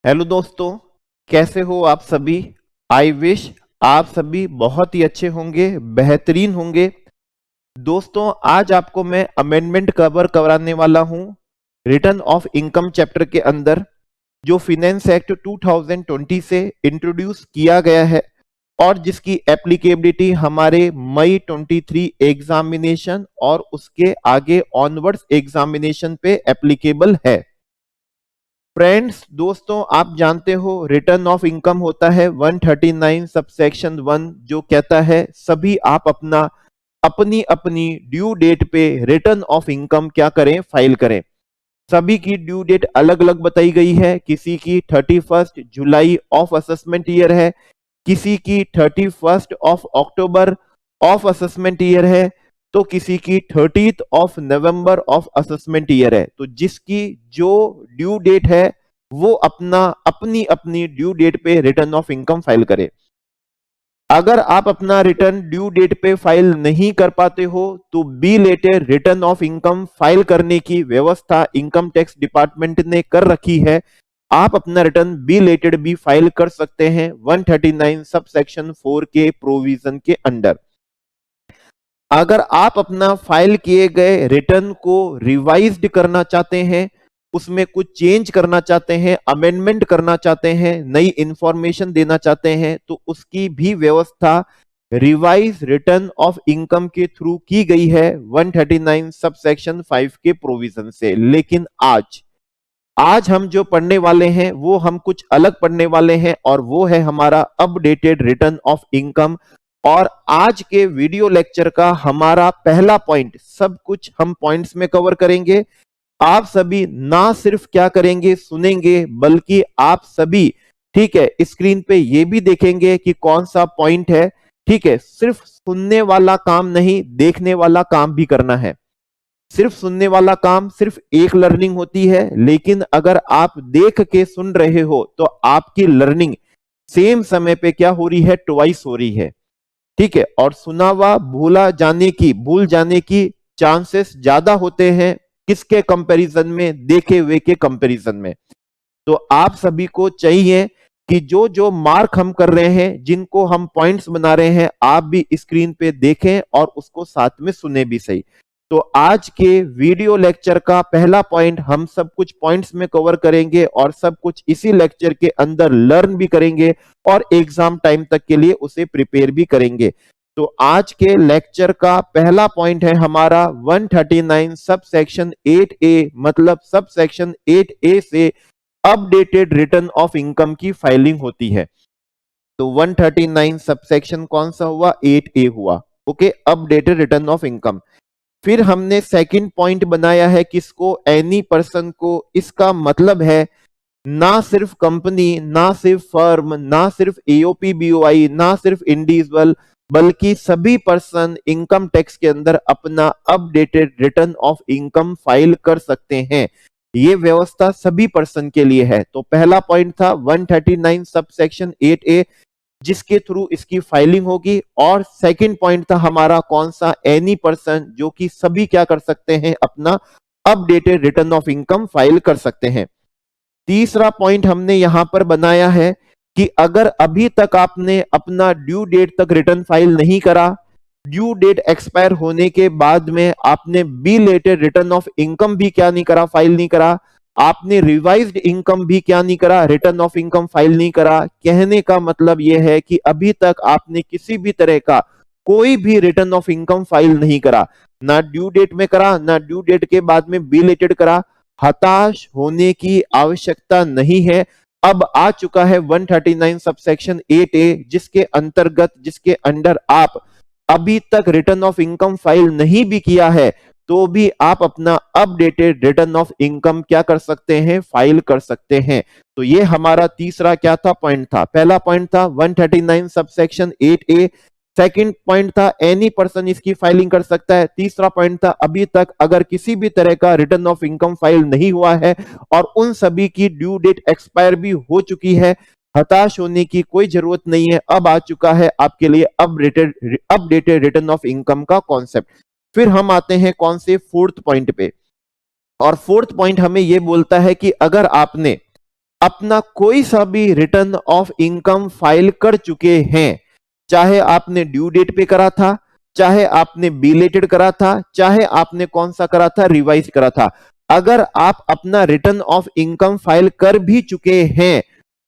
Hello दोस्तों, कैसे हो आप सभी। आई विश आप सभी बहुत ही अच्छे होंगे, बेहतरीन होंगे। दोस्तों, आज आपको मैं अमेंडमेंट कवर कराने वाला हूं रिटर्न ऑफ इनकम चैप्टर के अंदर, जो फिनेंस एक्ट 2020 से इंट्रोड्यूस किया गया है और जिसकी एप्लीकेबिलिटी हमारे मई 23 एग्जामिनेशन और उसके आगे ऑनवर्ड्स एग्जामिनेशन पे एप्लीकेबल है। फ्रेंड्स, दोस्तों, आप जानते हो रिटर्न ऑफ इनकम होता है 139 सबसेक्शन 1, जो कहता है सभी आप अपनी अपनी ड्यू डेट पे रिटर्न ऑफ इनकम क्या करें, फाइल करें। सभी की ड्यू डेट अलग अलग बताई गई है। किसी की 31 जुलाई ऑफ असेसमेंट ईयर है, किसी की 31 of October of assessment year है, तो किसी की 30 of November of assessment year है। तो जिसकी जो ड्यू डेट है वो अपनी अपनी ड्यू डेट पे रिटर्न ऑफ इनकम फाइल करे। अगर आप अपना रिटर्न ड्यू डेट पे फाइल नहीं कर पाते हो तो belated return of income file करने की व्यवस्था इनकम टैक्स डिपार्टमेंट ने कर रखी है। आप अपना रिटर्न बी लेटेड भी फाइल कर सकते हैं 139 सब सेक्शन 4 के प्रोविजन के अंडर। अगर आप अपना फाइल किए गए रिटर्न को रिवाइज्ड करना चाहते हैं, उसमें कुछ चेंज करना चाहते हैं, अमेंडमेंट करना चाहते हैं, नई इंफॉर्मेशन देना चाहते हैं, तो उसकी भी व्यवस्था रिवाइज रिटर्न ऑफ इनकम के थ्रू की गई है 139 सब सेक्शन 5 के प्रोविजन से। लेकिन आज हम जो पढ़ने वाले हैं वो हम कुछ अलग पढ़ने वाले हैं, और वो है हमारा अपडेटेड रिटर्न ऑफ इनकम। और आज के वीडियो लेक्चर का हमारा पहला पॉइंट, सब कुछ हम पॉइंट्स में कवर करेंगे। आप सभी ना सिर्फ क्या करेंगे, सुनेंगे, बल्कि आप सभी, ठीक है, स्क्रीन पे ये भी देखेंगे कि कौन सा पॉइंट है। ठीक है, सिर्फ सुनने वाला काम नहीं, देखने वाला काम भी करना है। सिर्फ सुनने वाला काम सिर्फ एक लर्निंग होती है, लेकिन अगर आप देख के सुन रहे हो तो आपकी लर्निंग सेम समय पे क्या हो रही है, ट्वाइस हो रही है। ठीक है, और सुना हुआ भूल जाने की चांसेस ज्यादा होते हैं किसके कंपैरिजन में, देखे हुए के कंपैरिजन में। तो आप सभी को चाहिए कि जो जो मार्क हम कर रहे हैं, जिनको हम पॉइंट्स बना रहे हैं, आप भी स्क्रीन पे देखें और उसको साथ में सुने भी सही। तो आज के वीडियो लेक्चर का पहला पॉइंट हम सब कुछ पॉइंट्स में कवर करेंगे और सब कुछ इसी लेक्चर के अंदर लर्न भी करेंगे और एग्जाम टाइम तक के लिए उसे प्रिपेयर भी करेंगे। तो आज के लेक्चर का पहला पॉइंट है हमारा 139 सब सेक्शन 8A, मतलब सब सेक्शन 8A से अपडेटेड रिटर्न ऑफ इनकम की फाइलिंग होती है। तो 139 सब सेक्शन कौन सा हुआ, 8A हुआ। Okay, updated return of income. फिर हमने सेकंड पॉइंट बनाया है किसको, एनी पर्सन को। इसका मतलब है ना सिर्फ कंपनी, ना सिर्फ फर्म, ना सिर्फ एओपी बीओआई, ना सिर्फ इंडिविजुअल, बल्कि सभी पर्सन इनकम टैक्स के अंदर अपना updated return of income file कर सकते हैं। ये व्यवस्था सभी पर्सन के लिए है। तो पहला पॉइंट था 139 सब सेक्शन 8A, जिसके थ्रू इसकी फाइलिंग होगी। और सेकंड पॉइंट था हमारा कौन सा, एनी पर्सन, जो कि सभी क्या कर सकते हैं, अपना updated return of income file कर सकते हैं। तीसरा पॉइंट हमने यहां पर बनाया है कि अगर अभी तक आपने अपना ड्यू डेट तक रिटर्न फाइल नहीं करा, ड्यू डेट एक्सपायर होने के बाद में आपने बी लेटेड रिटर्न ऑफ इनकम भी क्या नहीं करा, फाइल नहीं करा, आपने रिवाइज्ड इनकम भी क्या नहीं करा, रिटर्न ऑफ इनकम फाइल नहीं करा। कहने का मतलब यह है कि अभी तक आपने किसी भी तरह का कोई भी रिटर्न ऑफ इनकम फाइल नहीं करा, ना ड्यू डेट में करा, ना ड्यू डेट के बाद में बी लेटेड करा। हताश होने की आवश्यकता नहीं है। अब आ चुका है 139 सबसेक्शन 8A, जिसके अंतर्गत, जिसके अंडर आप अभी तक रिटर्न ऑफ इनकम फाइल नहीं भी किया है तो भी आप अपना अपडेटेड रिटर्न ऑफ इनकम क्या कर सकते हैं, फाइल कर सकते हैं। तो ये हमारा तीसरा क्या था, पॉइंट था। पहला पॉइंट था 139 सबसेक्शन 8A, सेकंड पॉइंट था एनी पर्सन इसकी फाइलिंग कर सकता है, तीसरा पॉइंट था अभी तक अगर किसी भी तरह का रिटर्न ऑफ इनकम फाइल नहीं हुआ है और उन सभी की ड्यू डेट एक्सपायर भी हो चुकी है, हताश होने की कोई जरूरत नहीं है। अब आ चुका है आपके लिए अपडेटेड रिटर्न ऑफ इनकम का कॉन्सेप्ट। फिर हम आते हैं कौन से, फोर्थ पॉइंट पे। और फोर्थ पॉइंट हमें यह बोलता है कि अगर आपने अपना कोई सा भी रिटर्न ऑफ इनकम फाइल कर चुके हैं, चाहे आपने ड्यू डेट पे करा था, चाहे आपने बिलेटेड करा था, चाहे आपने कौन सा करा था, रिवाइज करा था, अगर आप अपना रिटर्न ऑफ इनकम फाइल कर भी चुके हैं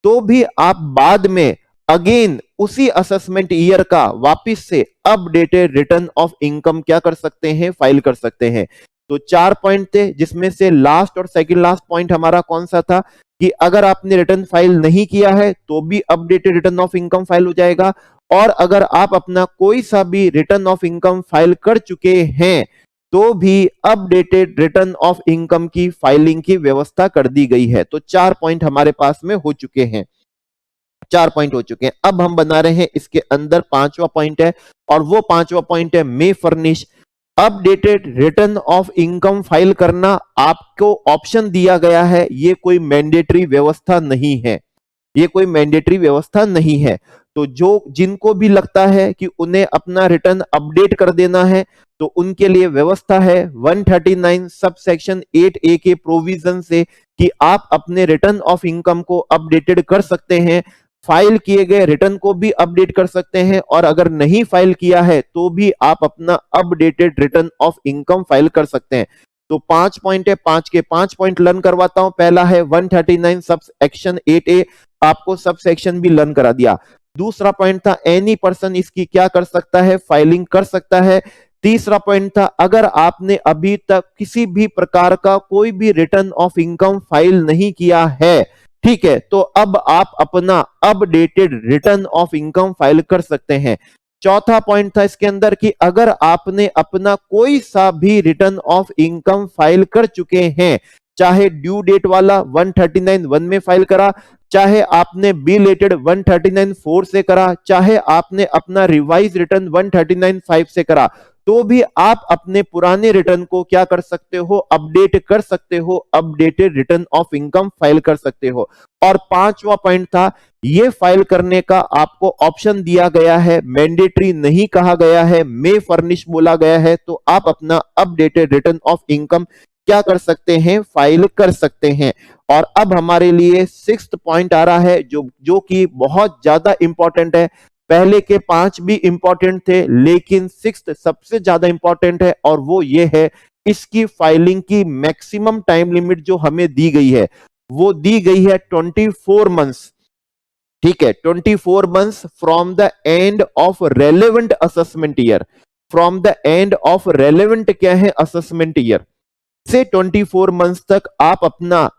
तो भी आप बाद में अगेन उसी असेसमेंट ईयर का वापस से अपडेटेड रिटर्न ऑफ इनकम क्या कर सकते हैं, फाइल कर सकते हैं। तो 4 पॉइंट थे, जिसमें से लास्ट और सेकंड लास्ट पॉइंट हमारा कौन सा था कि अगर आपने रिटर्न फाइल नहीं किया है तो भी updated return of income file हो जाएगा, और अगर आप अपना कोई सा भी रिटर्न ऑफ इनकम फाइल कर चुके हैं तो भी अपडेटेड रिटर्न ऑफ इनकम की फाइलिंग की व्यवस्था कर दी गई है। तो 4 पॉइंट हमारे पास में हो चुके हैं, 4 पॉइंट हो चुके हैं। अब हम बना रहे हैं इसके अंदर 5वां पॉइंट है, और वो 5वां पॉइंट है मे furnish updated return of income file करना। आपको ऑप्शन दिया गया है, ये कोई मैंडेटरी व्यवस्था नहीं है, ये कोई मैंडेटरी व्यवस्था नहीं है। तो जो जिनको भी लगता है कि उन्हें अपना रिटर्न अपडेट कर देना है तो उनके लिए व्यवस्था है 139 सब सेक्शन 8A के प्रोविजन से कि आप अपने रिटर्न ऑफ इनकम को अपडेटेड कर सकते हैं, फाइल किए गए रिटर्न को भी अपडेट कर सकते हैं, और अगर नहीं फाइल किया है तो भी आप अपना updated return of income file कर सकते हैं। तो 5 पॉइंट है, 5 के 5 पॉइंट लर्न करवाता हूं। पहला है 139 सब सेक्शन 8A, आपको सब सेक्शन भी लर्न करा दिया। दूसरा पॉइंट था एनी पर्सन इसकी क्या कर सकता है, फाइलिंग कर सकता है। तीसरा पॉइंट था अगर आपने अभी तक किसी भी प्रकार का कोई भी रिटर्न ऑफ इनकम फाइल नहीं किया है, ठीक है, तो अब आप अपना updated return of income file कर सकते हैं। चौथा पॉइंट था इसके अंदर कि अगर आपने अपना कोई सा भी रिटर्न ऑफ इनकम फाइल कर चुके हैं, चाहे ड्यू डेट वाला 139(1) में फाइल करा, चाहे आपने बिलेटेड 139(4) से करा, चाहे आपने अपना रिवाइज रिटर्न 139(5) से करा, तो भी आप अपने पुराने रिटर्न को क्या कर सकते हो, अपडेट कर सकते हो, updated return of income file कर सकते हो। और 5वां पॉइंट था ये फाइल करने का आपको ऑप्शन दिया गया है, मैंडेटरी नहीं कहा गया है, मे फर्निश बोला गया है, तो आप अपना अपडेटेड रिटर्न ऑफ इनकम क्या कर सकते हैं, फाइल कर सकते हैं। और अब हमारे लिए 6th पॉइंट आ रहा है जो कि बहुत ज्यादा इंपॉर्टेंट है। पहले के 5 भी इंपॉर्टेंट थे लेकिन 6th सबसे ज्यादा इंपॉर्टेंट है, और वो ये है इसकी फाइलिंग की मैक्सिमम टाइम लिमिट जो हमें दी गई है वो दी गई है 24 मंथ्स, ठीक है, 24 months from the end of relevant assessment year. From the end of relevant क्या है, असेसमेंट ईयर से 24 मंथ्स तक आप अपना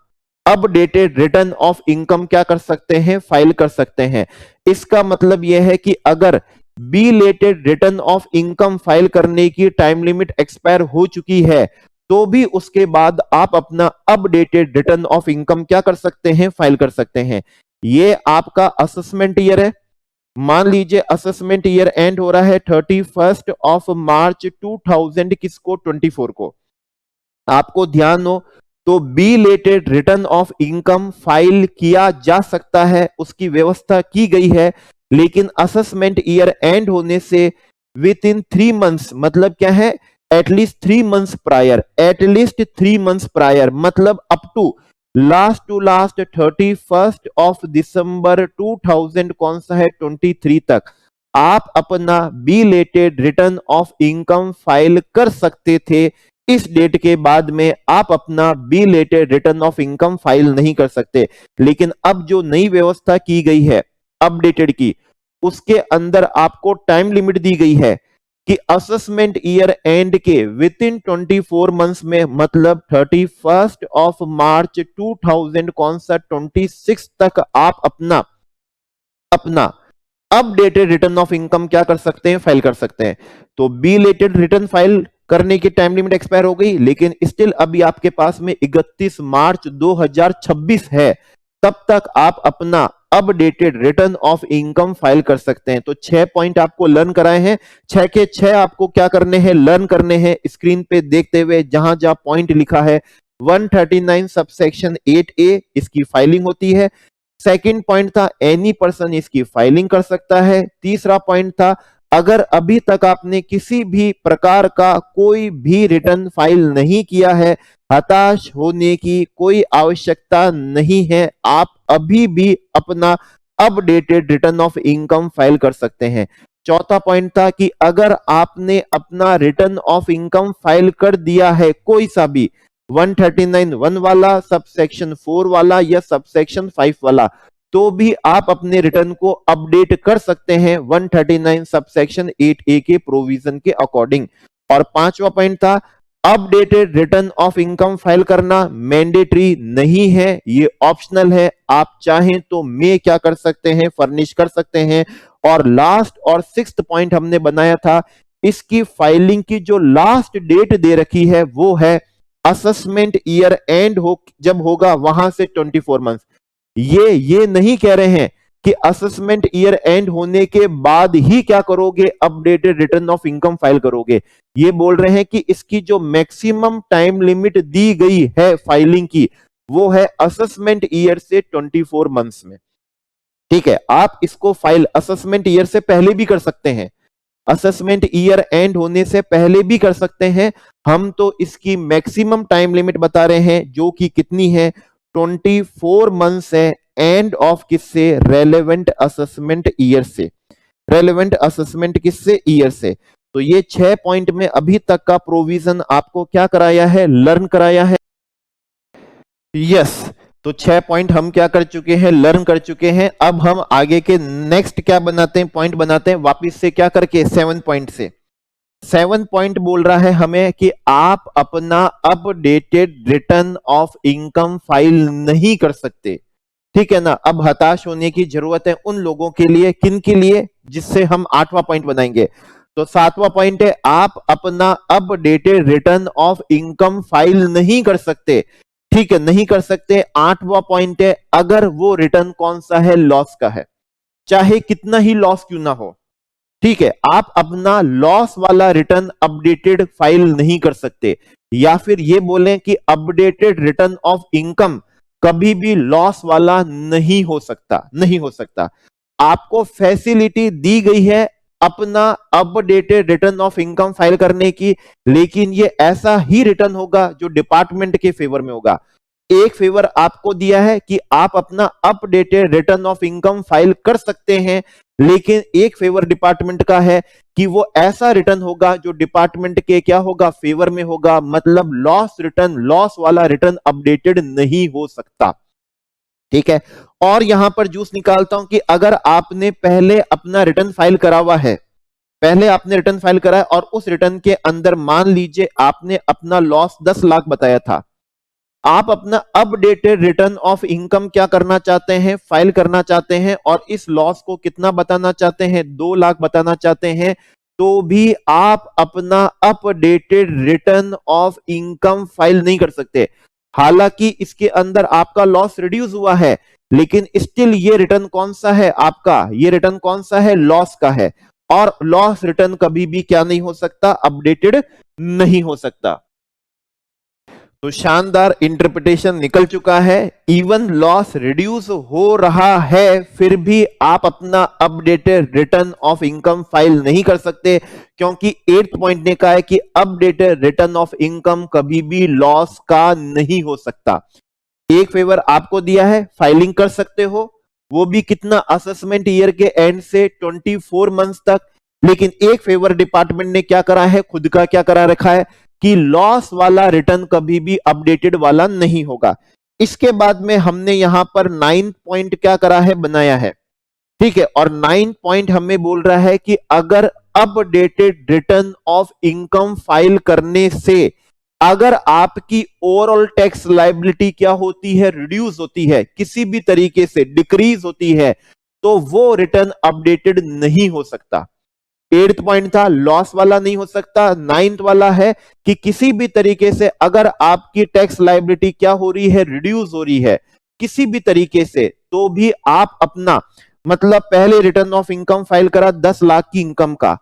अपडेटेड रिटर्न ऑफ इनकम क्या कर सकते हैं, फाइल कर सकते हैं। इसका मतलब यह है कि अगर belated return of income file करने की टाइम लिमिट एक्सपायर हो चुकी है तो भी उसके बाद आप अपना अपडेटेड रिटर्न ऑफ इनकम क्या कर सकते हैं, फाइल कर सकते हैं। ये आपका असेसमेंट ईयर है। मान लीजिए असेसमेंट ईयर एंड हो रहा है 31 मार्च 2000 किसको, 24 को। आपको ध्यान हो तो belated return of income file किया जा सकता है, उसकी व्यवस्था की गई है, लेकिन असेसमेंट ईयर एंड होने से विद इन 3 मंथ्स, मतलब क्या है, at least 3 months prior, at least 3 months prior, मतलब अप टू लास्ट 31 दिसंबर 2000 कौन सा है, 23 तक आप अपना belated return of income file कर सकते थे। इस डेट के बाद में आप अपना belated return of income file नहीं कर सकते। लेकिन अब जो नई व्यवस्था की गई है अपडेटेड की, उसके अंदर आपको टाइम लिमिट दी गई है कि असेसमेंट ईयर एंड के विद इन 24 मंथ्स में, मतलब 31 मार्च 2000 कौन सा, 26 तक आप अपना अपडेटेड रिटर्न ऑफ इनकम क्या कर सकते हैं, फाइल कर सकते हैं। तो बिलेटेड रिटर्न फाइल करने की टाइम लिमिट एक्सपायर हो गई, लेकिन स्टिल अभी आपके पास में 31 मार्च 2026 है, तब तक आप अपना updated return of income file कर सकते हैं। तो 6 पॉइंट आपको लर्न कराए हैं, 6 के 6 आपको क्या करने हैं, लर्न करने हैं। स्क्रीन पे देखते हुए जहां जहां पॉइंट लिखा है 139 सबसेक्शन 8A इसकी फाइलिंग होती है। सेकंड पॉइंट था एनी पर्सन इसकी फाइलिंग कर सकता है। तीसरा पॉइंट था अगर अभी तक आपने किसी भी प्रकार का कोई भी रिटर्न फाइल नहीं किया है, हताश होने की कोई आवश्यकता नहीं है। आप अभी भी अपना updated return of income file कर सकते हैं। चौथा पॉइंट था कि अगर आपने अपना रिटर्न ऑफ इनकम फाइल कर दिया है, कोई सा भी 139(1) वाला, सबसेक्शन 4 वाला या सबसेक्शन 5 वाला, तो भी आप अपने रिटर्न को अपडेट कर सकते हैं 139 सबसेक्शन 8A के प्रोविजन के अकॉर्डिंग। और पांचवा पॉइंट था, updated return of income file करना मैंडेटरी नहीं है, ये ऑप्शनल है। आप चाहें तो मैं क्या कर सकते हैं, फर्निश कर सकते हैं। और लास्ट और सिक्स्थ पॉइंट हमने बनाया था, इसकी फाइलिंग की जो लास्ट डेट दे रखी है वो है असेसमेंट ईयर एंड जब होगा वहां से 24 मंथ। ये नहीं कह रहे हैं कि असेसमेंट ईयर एंड होने के बाद ही क्या करोगे, updated return of income file करोगे। ये बोल रहे हैं कि इसकी जो मैक्सिमम टाइम लिमिट दी गई है फाइलिंग की, वो है असेसमेंट ईयर से 24 मंथ्स में। ठीक है, आप इसको फाइल असेसमेंट ईयर से पहले भी कर सकते हैं, असेसमेंट ईयर एंड होने से पहले भी कर सकते हैं। हम तो इसकी मैक्सिमम टाइम लिमिट बता रहे हैं, जो कि कितनी है, 24 मंथ्स है। एंड ऑफ किससे, रेलेवेंट असेसमेंट ईयर से। रेलेवेंट असेसमेंट किससे, ईयर से। तो ये 6 पॉइंट में अभी तक का प्रोविजन आपको क्या कराया है, लर्न कराया है। यस, तो 6 पॉइंट हम क्या कर चुके हैं, लर्न कर चुके हैं। अब हम आगे के नेक्स्ट क्या बनाते हैं, पॉइंट बनाते हैं वापिस से क्या करके, 7 पॉइंट से। 7 पॉइंट बोल रहा है हमें कि आप अपना updated return of income file नहीं कर सकते। ठीक है ना। अब हताश होने की जरूरत है उन लोगों के लिए, किन के लिए, जिससे हम 8वां पॉइंट बनाएंगे। तो 7वां पॉइंट है, आप अपना updated return of income file नहीं कर सकते। ठीक है, नहीं कर सकते। 8वां पॉइंट है, अगर वो रिटर्न कौन सा है, लॉस का है, चाहे कितना ही लॉस क्यों ना हो। ठीक है, आप अपना लॉस वाला रिटर्न अपडेटेड फाइल नहीं कर सकते। या फिर ये बोलें कि अपडेटेड रिटर्न ऑफ इनकम कभी भी लॉस वाला नहीं हो सकता, नहीं हो सकता। आपको फैसिलिटी दी गई है अपना updated return of income file करने की, लेकिन ये ऐसा ही रिटर्न होगा जो डिपार्टमेंट के फेवर में होगा। एक फेवर आपको दिया है कि आप अपना updated return of income file कर सकते हैं, लेकिन एक फेवर डिपार्टमेंट का है कि वो ऐसा रिटर्न होगा जो डिपार्टमेंट के क्या होगा, फेवर में होगा। मतलब लॉस रिटर्न, लॉस वाला रिटर्न अपडेटेड नहीं हो सकता। ठीक है, और यहां पर जूस निकालता हूं कि अगर आपने पहले अपना रिटर्न फाइल करा हुआ है, पहले आपने रिटर्न फाइल करा है और उस रिटर्न के अंदर मान लीजिए आपने अपना लॉस 10 लाख बताया था, आप अपना अपडेटेड रिटर्न ऑफ इनकम क्या करना चाहते हैं, फाइल करना चाहते हैं, और इस लॉस को कितना बताना चाहते हैं, 2 लाख बताना चाहते हैं, तो भी आप अपना updated return of income file नहीं कर सकते। हालांकि इसके अंदर आपका लॉस रिड्यूस हुआ है, लेकिन स्टिल ये रिटर्न कौन सा है आपका, ये रिटर्न कौन सा है, लॉस का है। और लॉस रिटर्न कभी भी क्या नहीं हो सकता, अपडेटेड नहीं हो सकता। तो शानदार इंटरप्रिटेशन निकल चुका है। इवन लॉस रिड्यूस हो रहा है, फिर भी आप अपना updated return of income file नहीं कर सकते, क्योंकि 8th पॉइंट ने कहा है कि अपडेटेड रिटर्न ऑफ इनकम कभी भी लॉस का नहीं हो सकता। एक फेवर आपको दिया है, फाइलिंग कर सकते हो, वो भी कितना, असेसमेंट ईयर के एंड से 24 मंथ्स तक। लेकिन एक फेवर डिपार्टमेंट ने क्या करा है, खुद का क्या करा रखा है कि लॉस वाला रिटर्न कभी भी अपडेटेड वाला नहीं होगा। इसके बाद में हमने यहां पर 9 पॉइंट क्या करा है, बनाया है। ठीक है, और 9 पॉइंट हमें बोल रहा है कि अगर updated return of income file करने से अगर आपकी ओवरऑल टैक्स लायबिलिटी क्या होती है, रिड्यूस होती है, किसी भी तरीके से डिक्रीज होती है, तो वो रिटर्न अपडेटेड नहीं हो सकता। 8th पॉइंट था लॉस वाला नहीं हो सकता। 9th वाला है कि किसी भी तरीके से अगर आपकी टैक्स लायबिलिटी क्या हो रही है, रिड्यूस हो रही है किसी भी तरीके से, तो भी आप अपना मतलब पहले रिटर्न ऑफ इनकम फाइल करा 10 लाख की इनकम का,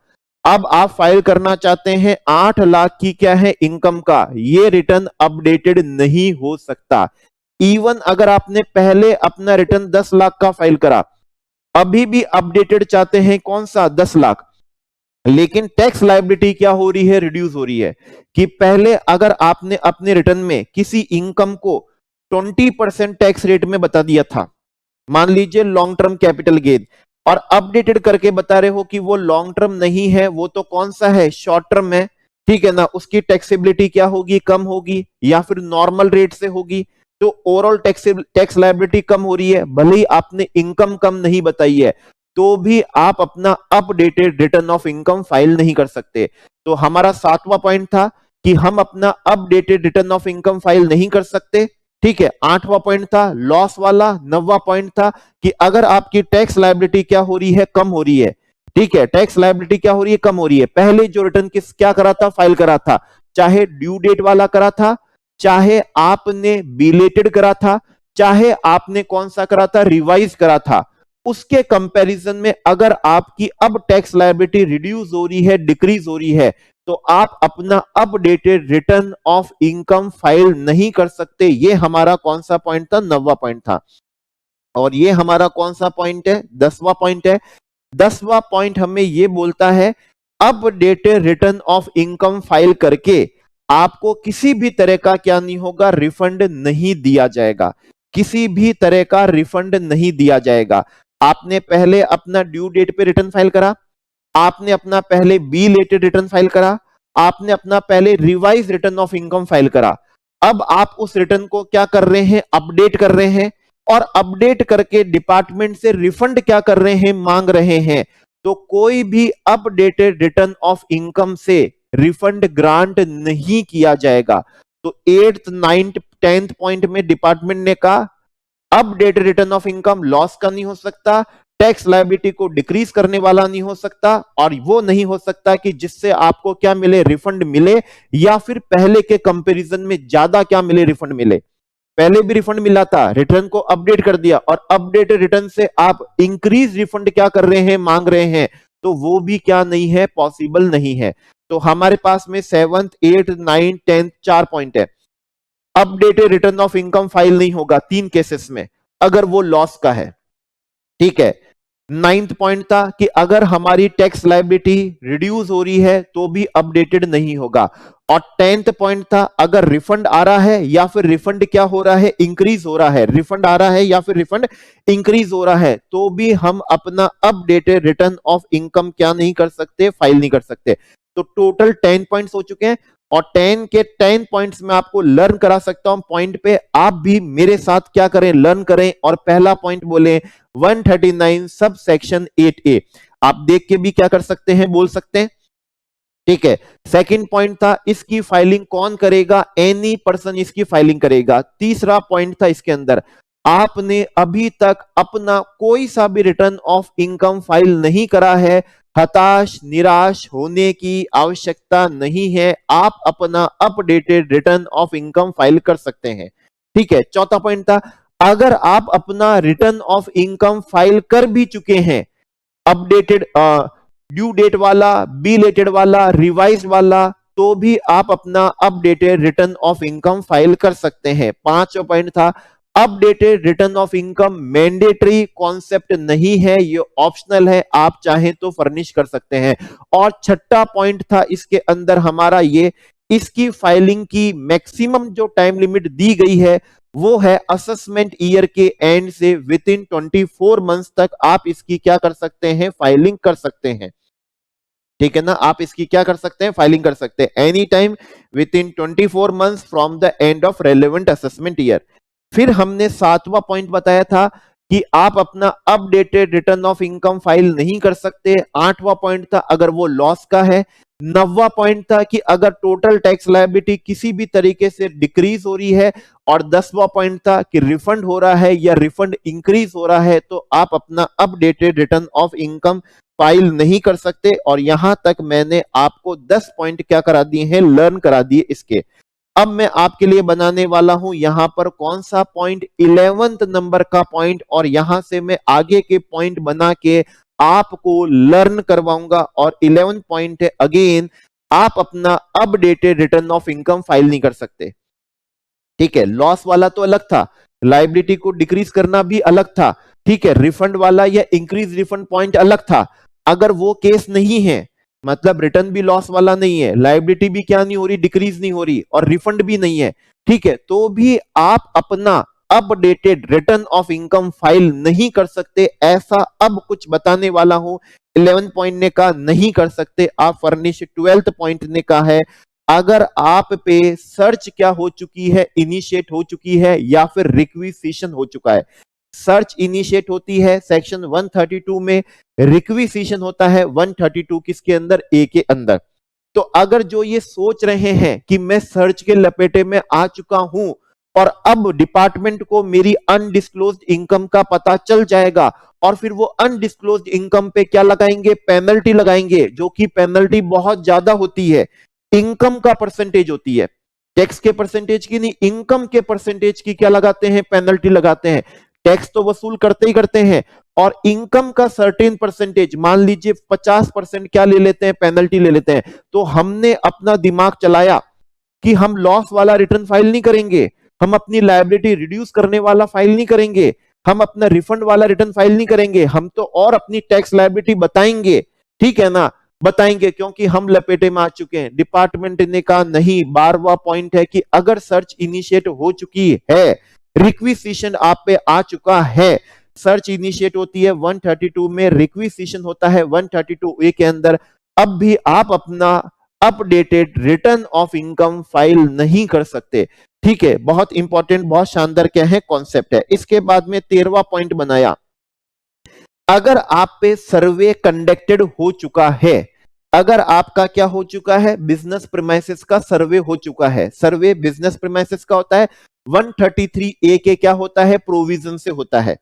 अब आप फाइल करना चाहते हैं 8 लाख की क्या है, इनकम का, ये रिटर्न अपडेटेड नहीं हो सकता। इवन अगर आपने पहले अपना रिटर्न 10 लाख का फाइल करा, अभी भी अपडेटेड चाहते हैं कौन सा, 10 लाख, लेकिन टैक्स लायबिलिटी क्या हो रही है, रिड्यूस हो रही है। कि पहले अगर आपने अपने रिटर्न में किसी इनकम को 20% टैक्स रेट में बता दिया था, मान लीजिए लॉन्ग टर्म कैपिटल गेन, और अपडेटेड करके बता रहे हो कि वो लॉन्ग टर्म नहीं है, वो तो कौन सा है, शॉर्ट टर्म है, ठीक है ना, उसकी टैक्सेबिलिटी क्या होगी, कम होगी या फिर नॉर्मल रेट से होगी। तो ओवरऑल टैक्स लायबिलिटी कम हो रही है, भले ही आपने इनकम कम नहीं बताई है, तो भी आप अपना updated return of income file नहीं कर सकते। तो हमारा 7वां पॉइंट था कि हम अपना updated return of income file नहीं कर सकते, ठीक है। 8वां पॉइंट था लॉस वाला। 9वां पॉइंट था कि अगर आपकी टैक्स लायबिलिटी क्या हो रही है, कम हो रही है, ठीक है, टैक्स लायबिलिटी क्या हो रही है, कम हो रही है। पहले जो रिटर्न किस क्या करा था, फाइल करा था, चाहे ड्यू डेट वाला करा था, चाहे आपने बिलेटेड करा था, चाहे आपने कौन सा करा था, रिवाइज करा था, उसके कंपैरिजन में अगर आपकी अब टैक्स लायबिलिटी रिड्यूस हो रही है, डिक्रीज हो रही है, तो आप अपना updated return of income file नहीं कर सकते। ये हमारा कौन सा पॉइंट था, 9वां पॉइंट था। और ये हमारा कौन सा पॉइंट है, 10वां पॉइंट है। 10वां पॉइंट हमें ये बोलता है updated return of income file करके आपको किसी भी तरह का क्या नहीं होगा, रिफंड नहीं दिया जाएगा, किसी भी तरह का रिफंड नहीं दिया जाएगा। आपने पहले अपना ड्यू डेट पे रिटर्न फाइल करा, आपने अपना पहले बी लेटेड रिटर्न फाइल करा, आपने अपना पहले revise return of income file करा। अब आप उस रिटर्न को क्या कर रहे हैं, अपडेट कर रहे हैं, और अपडेट करके डिपार्टमेंट से रिफंड क्या कर रहे हैं, मांग रहे हैं। तो कोई भी अपडेटेड रिटर्न ऑफ इनकम से रिफंड ग्रांट नहीं किया जाएगा। तो 8th 9th 10th पॉइंट में डिपार्टमेंट ने कहा updated return of income loss का नहीं हो सकता, टैक्स लायबिलिटी को डिक्रीज करने वाला नहीं हो सकता, और वो नहीं हो सकता कि जिससे आपको क्या मिले, रिफंड मिले, या फिर पहले के कंपैरिजन में ज्यादा क्या मिले, रिफंड मिले। पहले भी रिफंड मिला था, रिटर्न को अपडेट कर दिया, और अपडेटेड रिटर्न से आप इंक्रीज रिफंड क्या कर रहे हैं, मांग रहे हैं, तो वो भी क्या नहीं है, पॉसिबल नहीं है। तो हमारे पास में 7th 8th 9th 10th 4 point है। Updated return of income file नहीं होगा 3 केसेस में, अगर वो लॉस का है, ठीक है। 9th पॉइंट था कि अगर हमारी टैक्स लायबिलिटी रिड्यूस हो रही है तो भी अपडेटेड नहीं होगा। और 10th पॉइंट था अगर रिफंड आ रहा है या फिर रिफंड क्या हो रहा है, इंक्रीज हो रहा है, रिफंड आ रहा है या फिर रिफंड इंक्रीज हो रहा है, तो भी हम अपना अपडेटेड रिटर्न ऑफ इनकम क्या नहीं कर सकते, फाइल नहीं कर सकते। तो टोटल 10 पॉइंट्स हो चुके हैं, और 10 के 10 पॉइंट्स में आपको लर्न करा सकता हूं। पॉइंट पे आप भी मेरे साथ क्या करें, लर्न करें। और पहला पॉइंट बोले 139 सब सेक्शन 8A, आप देख के भी क्या कर सकते हैं, बोल सकते हैं, ठीक है। सेकंड पॉइंट था इसकी फाइलिंग कौन करेगा, एनी पर्सन इसकी फाइलिंग करेगा। तीसरा पॉइंट था इसके अंदर आपने अभी तक अपना कोई सा भी रिटर्न ऑफ इनकम फाइल नहीं करा है, हताश निराश होने की आवश्यकता नहीं है, आप अपना updated return of income file कर सकते हैं, ठीक है। चौथा पॉइंट था अगर आप अपना रिटर्न ऑफ इनकम फाइल कर भी चुके हैं, अपडेटेड ड्यू डेट वाला, बी लेटेड वाला, रिवाइज वाला, तो भी आप अपना updated return of income file कर सकते हैं। 5वां पॉइंट था updated return of income mandatory concept नहीं है, ये ऑप्शनल है, आप चाहें तो फर्निश कर सकते हैं। और छठा पॉइंट था इसके अंदर हमारा ये, इसकी फाइलिंग की मैक्सिमम जो टाइम लिमिट दी गई है वो है असेसमेंट ईयर के एंड से विद इन 24 मंथ्स तक आप इसकी क्या कर सकते हैं, फाइलिंग कर सकते हैं, ठीक है ना। आप इसकी क्या कर सकते हैं, फाइलिंग कर सकते हैं any time with in 24 months from the end of relevant assessment year. फिर हमने 7वां पॉइंट बताया था कि आप अपना updated return of income file नहीं कर सकते। 8वां पॉइंट था अगर वो लॉस का है। 9वां पॉइंट था कि अगर टोटल टैक्स लायबिलिटी किसी भी तरीके से डिक्रीज हो रही है। और 10वां पॉइंट था कि रिफंड हो रहा है या रिफंड इंक्रीज हो रहा है, तो आप अपना updated return of income file नहीं कर सकते। और यहां तक मैंने आपको 10 पॉइंट क्या करा दिए हैं, लर्न करा दिए इसके। अब मैं आपके लिए बनाने वाला हूं यहां पर कौन सा पॉइंट, 11th नंबर का पॉइंट, और यहां से मैं आगे के पॉइंट बना के आपको लर्न करवाऊंगा। और 11th पॉइंट है अगेन, आप अपना updated return of income file नहीं कर सकते, ठीक है। लॉस वाला तो अलग था, लायबिलिटी को डिक्रीज करना भी अलग था, ठीक है। रिफंड वाला या इंक्रीज रिफंड पॉइंट अलग था। अगर वो केस नहीं है मतलब रिटर्न भी लॉस वाला नहीं है, लायबिलिटी भी क्या नहीं हो रही, डिक्रीज नहीं हो रही, और रिफंड भी नहीं है, ठीक है, तो भी आप अपना updated return of income file नहीं कर सकते। ऐसा अब कुछ बताने वाला हूं। 11 पॉइंट ने कहा नहीं कर सकते आप फर्निश, 12th पॉइंट ने कहा है अगर आप पे सर्च क्या हो चुकी है, इनिशिएट हो चुकी है या फिर रिक्विजिशन हो चुका है। सर्च इनिशिएट होती है सेक्शन 132 में, रिक्विजिशन होता है 132 किसके अंदर, ए के अंदर। तो अगर जो ये सोच रहे हैं कि मैं सर्च के लपेटे में आ चुका हूं और अब डिपार्टमेंट को मेरी अनडिस्क्लोज्ड इनकम का पता चल जाएगा और फिर वो अनडिस्क्लोज्ड इनकम पे क्या लगाएंगे, पेनल्टी लगाएंगे, जो कि पेनल्टी बहुत ज्यादा होती है, इनकम का परसेंटेज होती है, टैक्स के परसेंटेज की नहीं, इनकम के परसेंटेज की क्या लगाते हैं, पेनल्टी लगाते हैं। टैक्स तो वसूल करते ही करते हैं और इनकम का सर्टेन परसेंटेज, मान लीजिए 50% क्या ले लेते हैं, पेनल्टी ले लेते हैं। तो हमने अपना दिमाग चलाया कि हम लॉस वाला रिटर्न फाइल नहीं करेंगे, हम अपनी लायबिलिटी रिड्यूस करने वाला फाइल नहीं करेंगे, हम अपना रिफंड वाला रिटर्न फाइल नहीं करेंगे, हम तो और अपनी टैक्स लायबिलिटी बताएंगे, ठीक है ना, बताएंगे, क्योंकि हम लपेटे में आ चुके हैं। डिपार्टमेंट ने कहा नहीं, 12वां पॉइंट है कि अगर सर्च इनिशिएट हो चुकी है, रिक्विजिशन आप पे आ चुका है, सर्च इनिशिएट होती है 132 में, रिक्विजिशन होता है 132 ए के अंदर, अब भी आप अपना updated return of income file नहीं कर सकते, ठीक है। बहुत इंपॉर्टेंट, बहुत शानदार क्या है, कॉन्सेप्ट है। इसके बाद में 13वां पॉइंट बनाया, अगर आप पे सर्वे कंडक्टेड हो चुका है, अगर आपका क्या हो चुका है, बिजनेस प्रीमाइसेस का सर्वे हो चुका है। सर्वे बिजनेस प्रीमाइसेस का होता है, 133 ए के क्या होता है, प्रोविजन से होता है।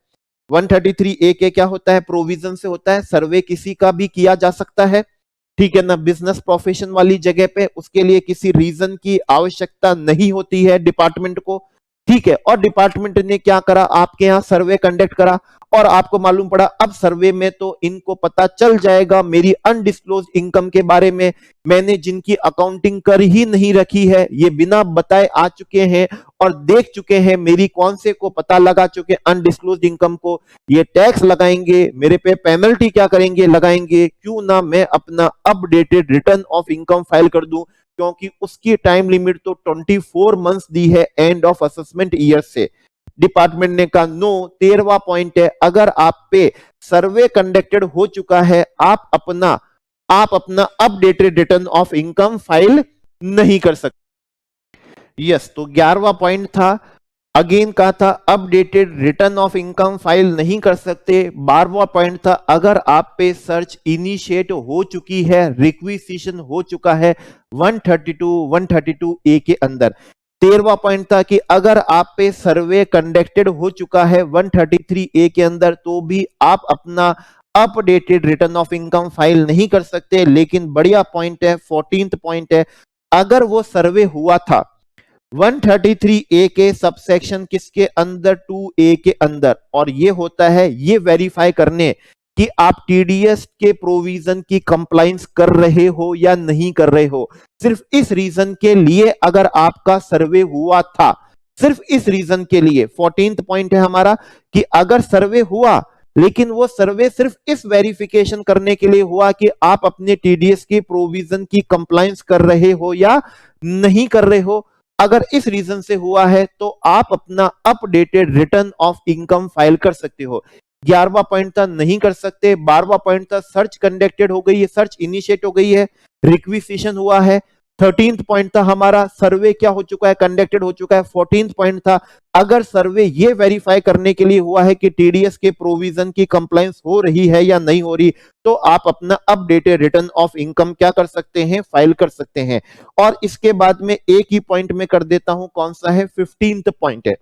133 ए के क्या होता है, प्रोविजन से होता है। सर्वे किसी का भी किया जा सकता है, ठीक है ना, बिजनेस प्रोफेशन वाली जगह पे उसके लिए किसी रीजन की आवश्यकता नहीं होती है डिपार्टमेंट को, ठीक है। और डिपार्टमेंट ने क्या करा, आपके यहां सर्वे कंडक्ट करा और आपको मालूम पड़ा अब सर्वे में तो इनको पता चल जाएगा मेरी अनडिस्क्लोज इनकम के बारे में, मैंने जिनकी अकाउंटिंग कर ही नहीं रखी है, ये बिना बताए आ चुके हैं और देख चुके हैं मेरी कौन से को पता लगा चुके अनडिस्क्लोज इनकम को, ये टैक्स लगाएंगे मेरे पे, पेनल्टी क्या करेंगे, लगाएंगे, क्यों ना मैं अपना updated return of income file कर दूं, क्योंकि उसकी टाइम लिमिट तो 24 मंथ्स दी है एंड ऑफ असेसमेंट ईयर से। डिपार्टमेंट ने कहा नो। 13वां पॉइंट है, अगर आप पे सर्वे कंडक्टेड हो चुका है, आप अपना updated return of income file नहीं कर सकते। यस, तो 11वां पॉइंट था, अगेन कहा था updated return of income file नहीं कर सकते। 12वां पॉइंट था, अगर आप पे सर्च इनिशिएट हो चुकी है, रिक्विजिशन हो चुका है 132 ए के अंदर। 13वां पॉइंट था कि अगर आप पे सर्वे कंडक्टेड हो चुका है 133 ए के अंदर, तो भी आप अपना updated return of income file नहीं कर सकते। लेकिन बढ़िया पॉइंट है, 14th पॉइंट है, अगर वो सर्वे हुआ था 133 ए के सबसेक्शन किसके अंदर, 2A के अंदर, और ये होता है ये वेरीफाई करने कि आप टीडीएस के प्रोविजन की कंप्लाइंस कर रहे हो या नहीं कर रहे हो। सिर्फ इस रीजन के लिए अगर आपका सर्वे हुआ था, सिर्फ इस रीजन के लिए 14th पॉइंट है हमारा कि अगर सर्वे हुआ, लेकिन वो सर्वे सिर्फ इस वेरिफिकेशन करने के लिए हुआ कि आप अपने टीडीएस के प्रोविजन की कंप्लाइंस कर रहे हो या नहीं कर रहे हो, अगर इस रीजन से हुआ है तो आप अपना updated return of income file कर सकते हो। 11वां पॉइंट था नहीं कर सकते। 12वां पॉइंट था सर्च कंडक्टेड हो गई है, सर्च इनिशिएट हो गई है, रिक्विजिशन हुआ है। 13th पॉइंट था हमारा सर्वे क्या हो चुका है, कंडक्टेड हो चुका है। 14th पॉइंट था अगर सर्वे ये वेरीफाई करने के लिए हुआ है कि टीडीएस के प्रोविजन की कंप्लायंस हो रही है या नहीं हो रही, तो आप अपना अपडेटेड रिटर्न ऑफ इनकम क्या कर सकते हैं, फाइल कर सकते हैं। और इसके बाद में एक ही पॉइंट में कर देता हूं, कौन सा है, 15th पॉइंट है।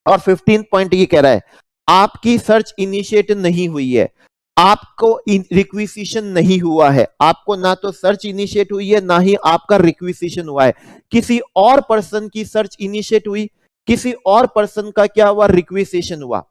और 15th पॉइंट ये कह रहा है आपकी सर्च इनिशिएट नहीं हुई है, आपको रिक्विजिशन नहीं हुआ है, आपको ना तो सर्च इनिशिएट हुई है ना ही आपका रिक्विजिशन हुआ है, किसी और पर्सन की सर्च इनिशिएट हुई, किसी और पर्सन का क्या हुआ, रिक्विजिशन हुआ,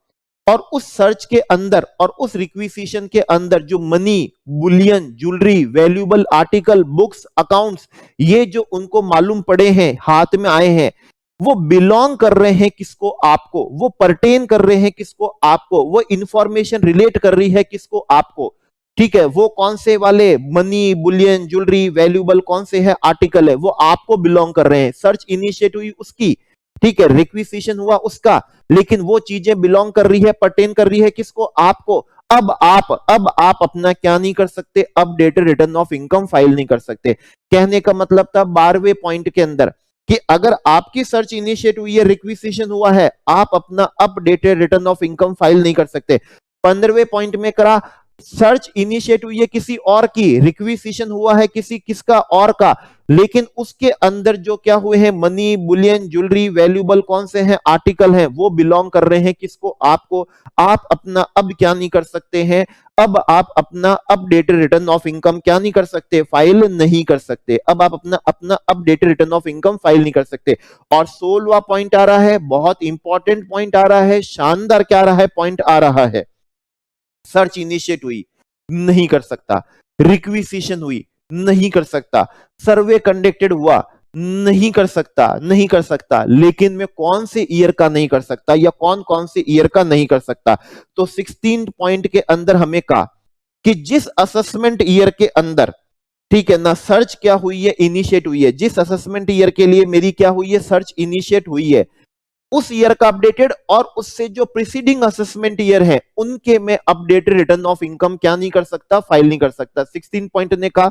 और उस सर्च के अंदर और उस रिक्विजिशन के अंदर जो money, Boolean, jewellery, valuable article, books, accounts, ये जो उनको मालूम पड़े हैं, हाथ में आए हैं, वो बिलोंग कर रहे हैं किसको, आपको, वो परटेन कर रहे हैं किसको, आपको, वो इंफॉर्मेशन रिलेट कर रही है किसको, आपको। ठीक है, वो कौन से वाले, मनी, बुलियन, ज्वेलरी, वैल्यूएबल, कौन से है, आर्टिकल है, वो आपको बिलोंग कर रहे हैं। सर्च इनिशिएट हुई उसकी, ठीक है, रिक्विजिशन हुआ उसका, लेकिन वो चीजें बिलोंग कर रही है, पर्टेन कर रही है किसको, आपको। अब आप अपना क्या नहीं कर सकते, updated return of income file नहीं कर सकते। कहने का मतलब था 12वें पॉइंट के अंदर कि अगर आपकी सर्च इनिशिएट हुई है, रिक्विजिशन हुआ है, आप अपना updated return of income file नहीं कर सकते। 15वें पॉइंट में करा, सर्च इनिशिएट हुई है किसी और की, रिक्विजिशन हुआ है किसका और का, लेकिन उसके अंदर जो क्या हुए हैं, मनी, बुलियन, ज्वेलरी, वैल्यूएबल, कौन से हैं, आर्टिकल हैं, वो बिलोंग कर रहे हैं किसको, आपको। आप अपना अब क्या नहीं कर सकते हैं, अब आप अपना अपडेटेड रिटर्न ऑफ इनकम क्या नहीं कर सकते, फाइल नहीं कर सकते। अब आप अपना अपना updated return of income file नहीं कर सकते। और 16वां पॉइंट आ रहा है, बहुत इंपॉर्टेंट पॉइंट आ रहा है, शानदार क्या आ रहा है, पॉइंट आ रहा है। सर्च इनिशिएट हुई, नहीं कर सकता। रिक्विजिशन हुई, नहीं कर सकता। सर्वे कंडक्टेड हुआ, नहीं कर सकता, नहीं कर सकता। लेकिन मैं कौन से ईयर का नहीं कर सकता, या कौन कौन से ईयर का नहीं कर सकता। तो 16 पॉइंट के अंदर हमें कहा कि जिस असेसमेंट ईयर के अंदर, ठीक है ना, सर्च क्या हुई है, इनिशिएट हुई है, जिस असेसमेंट ईयर के लिए मेरी क्या हुई है, सर्च इनिशिएट हुई है, उस ईयर का अपडेटेड और उससे जो प्रीसीडिंग असेसमेंट ईयर है उनके में अपडेटेड रिटर्न ऑफ इनकम क्या नहीं कर सकता, फाइल नहीं कर सकता। 16 पॉइंट ने कहा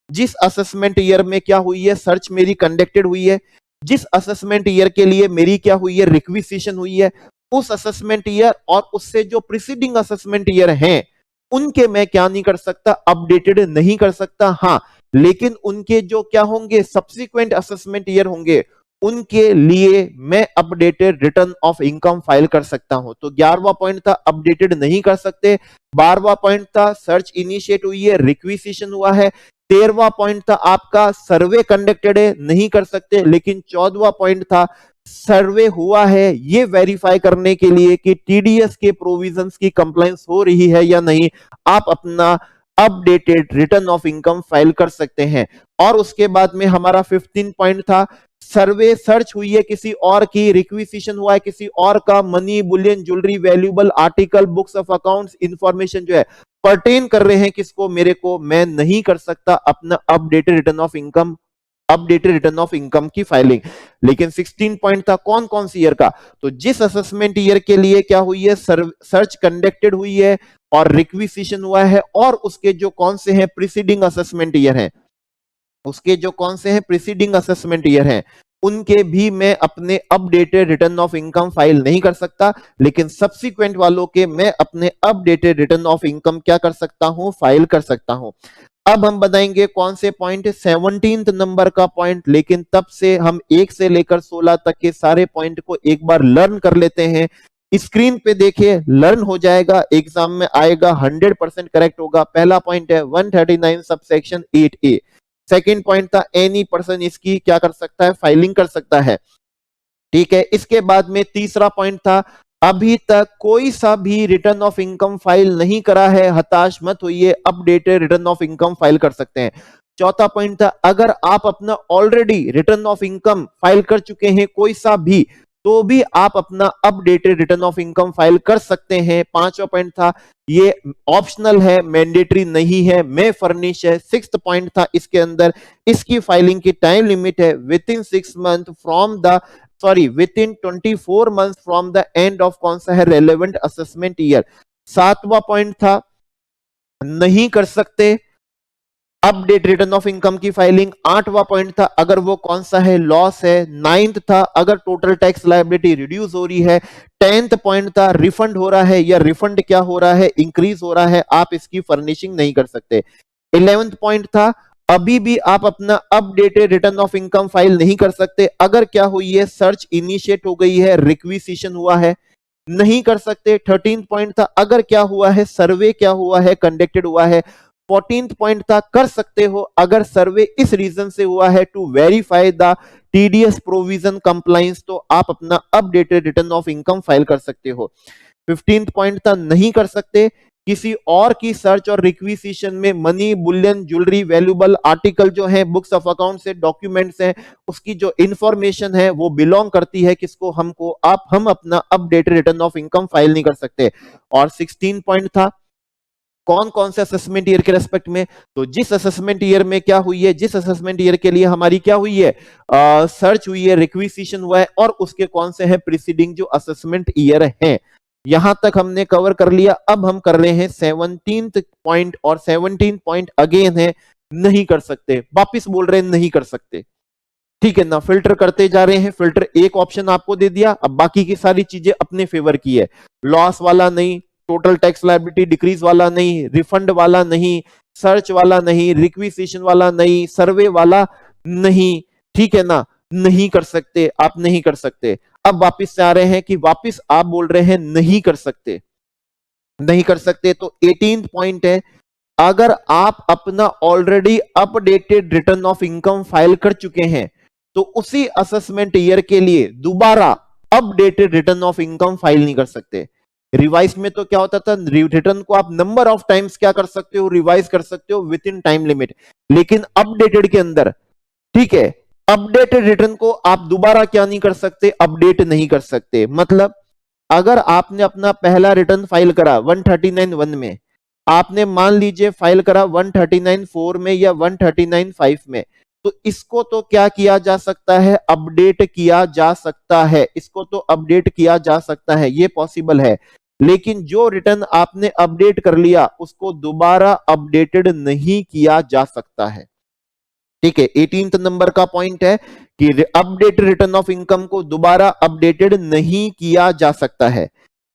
जिस असेसमेंट ईयर में क्या हुई है, सर्च मेरी कंडक्टेड हुई है, जिस असेसमेंट ईयर के लिए मेरी क्या हुई है, रिक्विजिशन हुई है, उस असेसमेंट ईयर और उससे जो प्रीसीडिंग असेसमेंट ईयर है उनके मैं क्या नहीं कर सकता, अपडेटेड नहीं कर सकता। हां, लेकिन उनके जो क्या होंगे, सब्सिक्वेंट असेसमेंट ईयर होंगे, उनके लिए मैं updated return of income file कर सकता हूं। तो 11वां पॉइंट था अपडेटेड नहीं कर सकते, 12वां पॉइंट था सर्च इनिशिएट हुई है, रिक्विजिशन हुआ है, 13वां पॉइंट था आपका सर्वे कंडक्टेड है, नहीं कर सकते, लेकिन 14वां पॉइंट था सर्वे हुआ है ये वेरीफाई करने के लिए कि टीडीएस के प्रोविजंस की कंप्लायंस हो रही है या नहीं, आप अपना updated return of income file कर सकते हैं। और उसके बाद में हमारा 15 पॉइंट था सर्वे सर्च हुई है किसी और की, रिक्विजिशन हुआ है किसी और का, money, Boolean, jewellery, valuable, article, books of accounts, information जो है पर्टेन कर रहे हैं किसको, मेरे को, मैं नहीं कर सकता अपना updated return of income, updated return of income की फाइलिंग। लेकिन 16 पॉइंट था कौन कौन सी ईयर का, तो जिस असेसमेंट ईयर के लिए क्या हुई है, सर्च कंडक्टेड हुई है और रिक्विजिशन हुआ है, और उसके जो कौन से हैं प्रीसीडिंग असेसमेंट ईयर हैं, उसके जो कौन से हैं प्रीसीडिंग असेसमेंट ईयर हैं, उनके भी मैं अपने updated return of income file नहीं कर सकता। लेकिन सब्सिक्वेंट वालों के मैं अपने अपडेटेड रिटर्न ऑफ इनकम क्या कर सकता हूं, फाइल कर सकता हूं। अब हम बताएंगे कौन से पॉइंट, 17 नंबर का पॉइंट, लेकिन तब से हम 1 से लेकर 16 तक के सारे पॉइंट को एक बार लर्न कर लेते हैं। स्क्रीन पे देखिए, लर्न हो जाएगा, एग्जाम में आएगा, 100% करेक्ट होगा। पहला पॉइंट है 139 सबसेक्शन 8A। सेकंड पॉइंट था एनी पर्सन इसकी क्या कर सकता है, फाइलिंग कर सकता है, ठीक है। इसके बाद में तीसरा पॉइंट था अभी तक कोई सा भी रिटर्न ऑफ इनकम फाइल नहीं करा है, हताश मत होइए, updated return of income file कर सकते हैं। चौथा पॉइंट था अगर आप अपना already return of income file कर चुके हैं कोई सा भी, तो भी आप अपना updated return of income file कर सकते हैं। पांचवा पॉइंट था ये ऑप्शनल है, मैंडेटरी नहीं है, मैं फर्निश है। सिक्स्थ पॉइंट था इसके अंदर इसकी फाइलिंग की टाइम लिमिट है with in 6 month from the with in 24 month from the end of कौन सा है, रेलेवेंट असेसमेंट ईयर। सातवां पॉइंट था नहीं कर सकते अपडेट रिटर्न ऑफ इनकम की फाइलिंग। आठवां पॉइंट था अगर वो कौन सा है, लॉस है। नाइन्थ था अगर टोटल टैक्स लायबिलिटी रिड्यूस हो रही है। 10th पॉइंट था रिफंड हो रहा है, या रिफंड क्या हो रहा है, इंक्रीज हो रहा है, आप इसकी फर्निशिंग नहीं कर सकते। 11th पॉइंट था अभी भी आप अपना updated return of income file नहीं कर सकते अगर क्या हुई है, सर्च इनिशिएट हो गई है, रिक्विजिशन हुआ है, नहीं कर सकते। 13th पॉइंट था अगर क्या हुआ है, सर्वे क्या हुआ है, कंडक्टेड हुआ है। 14th पॉइंट था कर सकते हो अगर सर्वे इस रीजन से हुआ है to verify the TDS provision compliance, तो आप अपना updated return of income file कर सकते हो। 15th पॉइंट था नहीं कर सकते किसी और की सर्च और रिक्विजिशन में money, Boolean, jewellery, valuable, article जो है, बुक्स ऑफ अकाउंट से डॉक्यूमेंट्स हैं, उसकी जो इंफॉर्मेशन है वो बिलोंग करती है किसको, हमको। हम अपना updated return of income file नहीं कर सकते। और 16 पॉइंट था कौन कौन से असेसमेंट ईयर के रेस्पेक्ट में? तो जिस असेसमेंट ईयर में क्या हुई है, जिस असेसमेंट ईयर के लिए हमारी क्या हुई है, सर्च हुई है, रिक्विजिशन हुआ है, और उसके कौन से हैं प्रीसीडिंग जो असेसमेंट ईयर हैं। यहां तक हमने कवर कर लिया। अब हम कर रहे हैं 17th पॉइंट, और 17 पॉइंट अगेन है नहीं कर सकते, वापिस बोल रहे हैं नहीं कर सकते, ठीक है ना। फिल्टर करते जा रहे हैं, फिल्टर एक ऑप्शन आपको दे दिया, अब बाकी की सारी चीजें अपने फेवर की है। लॉस वाला नहीं, टोटल टैक्स लायबिलिटी डिक्रीज वाला नहीं, रिफंड वाला नहीं, सर्च वाला नहीं, रिक्विजिशन वाला नहीं, सर्वे वाला नहीं, ठीक है ना, नहीं कर सकते, आप नहीं कर सकते। अब वापिस से आ रहे हैं कि वापिस आप बोल रहे हैं नहीं कर सकते, नहीं कर सकते। तो 18th पॉइंट है, अगर आप अपना already updated return of income file कर चुके हैं तो उसी असेसमेंट ईयर के लिए दोबारा updated return of income file नहीं कर सकते। रिवाइज में तो क्या होता था, रिटर्न को आप नंबर ऑफ टाइम्स क्या कर सकते हो, रिवाइज कर सकते हो विद इन टाइम लिमिट, लेकिन अपडेटेड के अंदर, ठीक है, अपडेटेड रिटर्न को आप दोबारा क्या नहीं कर सकते, अपडेट नहीं कर सकते। मतलब अगर आपने अपना पहला रिटर्न फाइल करा 139(1) में, आपने मान लीजिए फाइल करा 139(4) में या 139(5) में, तो इसको तो क्या किया जा सकता है, अपडेट किया जा सकता है, इसको तो अपडेट किया जा सकता है, ये पॉसिबल है। लेकिन जो रिटर्न आपने अपडेट कर लिया उसको दोबारा अपडेटेड नहीं किया जा सकता है, ठीक है। 18th नंबर का पॉइंट है कि अपडेट रिटर्न ऑफ इनकम को दोबारा अपडेटेड नहीं किया जा सकता है।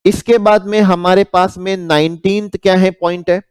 इसके बाद में हमारे पास में 19th क्या है पॉइंट है,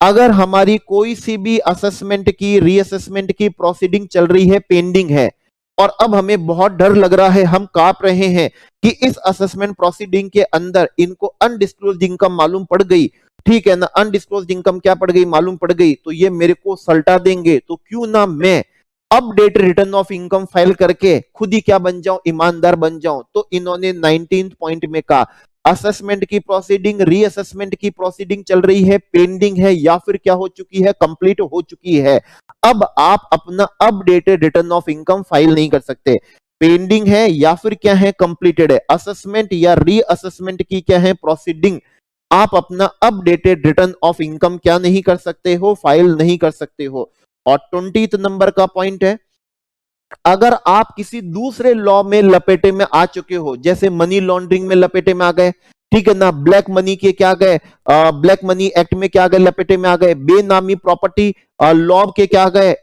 अगर हमारी कोई सी भी असेसमेंट की, रीअसेसमेंट की प्रोसीडिंग चल रही है, पेंडिंग है, और अब हमें बहुत डर लग रहा है, हम कांप रहे हैं कि इस असेसमेंट प्रोसीडिंग के अंदर इनको अनडिस्क्लोज्ड इनकम मालूम पड़ गई, ठीक है ना, अनडिस्क्लोज्ड इनकम क्या पड़ गई, मालूम पड़ गई, तो ये मेरे को सल्टा देंगे, तो क्यों ना मैं update return of income file करके खुद ही क्या बन जाऊं, ईमानदार बन जाऊं। तो इन्होंने 19th पॉइंट में कहा असेसमेंट की प्रोसीडिंग, रीअसेसमेंट की प्रोसीडिंग चल रही है, पेंडिंग है, या फिर क्या हो चुकी है, कंप्लीट हो चुकी है, अब आप अपना updated return of income file नहीं कर सकते। पेंडिंग है या फिर क्या है, कंप्लीटेड है, असेसमेंट या रीअसेसमेंट की क्या है, प्रोसीडिंग, आप अपना अपडेटेड रिटर्न ऑफ इनकम क्या नहीं कर सकते हो, फाइल नहीं कर सकते हो। और 20th नंबर का पॉइंट है, अगर आप किसी दूसरे लॉ में लपेटे में आ चुके हो, जैसे मनी लॉन्ड्रिंग में लपेटे में आ गए, ठीक है ना, ब्लैक मनी के क्या गए, ब्लैक मनी एक्ट में क्या गए, लपेटे में आ गए, बेनामी प्रॉपर्टी लॉ के क्या गए,